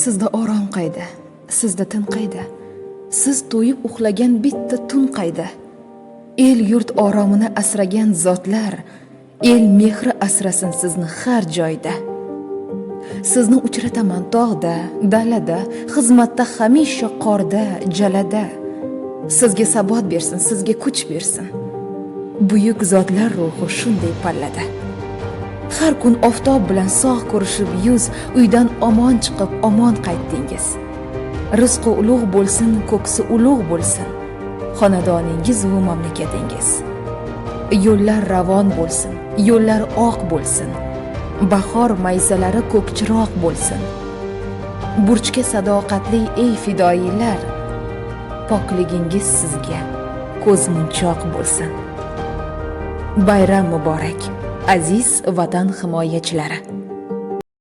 Sizda orom qayda, sizda tin qayda, siz to'yib uxlagan bitta tun qayda. El yurt oromini asragan zotlar, el mehri asrasin sizni har joyda. Sizni uchrataman tog'da, dalada, xizmatda hamisha qorda, jalada. Sizga sabot bersin, sizga kuch bersin. Buyuk zotlar ruhi shunday pallada. Har kun oftob bilan sog' ko'rishib yuz, uydan omon chiqib omon qaytdingiz. Rizqi ulug' bo'lsin, ko'ksi ulug' bo'lsin, xonadoningiz va mamlakatingiz. Yo'llar ravon bo'lsin, yo'llar oq bo'lsin, bahor maysalari ko'kchiroq bo'lsin. Burchga sadoqatli ey fidoyilar, pokligingiz sizga ko'zmunchoq bo'lsin. Bayram muborak, aziz vatan himoyachilari.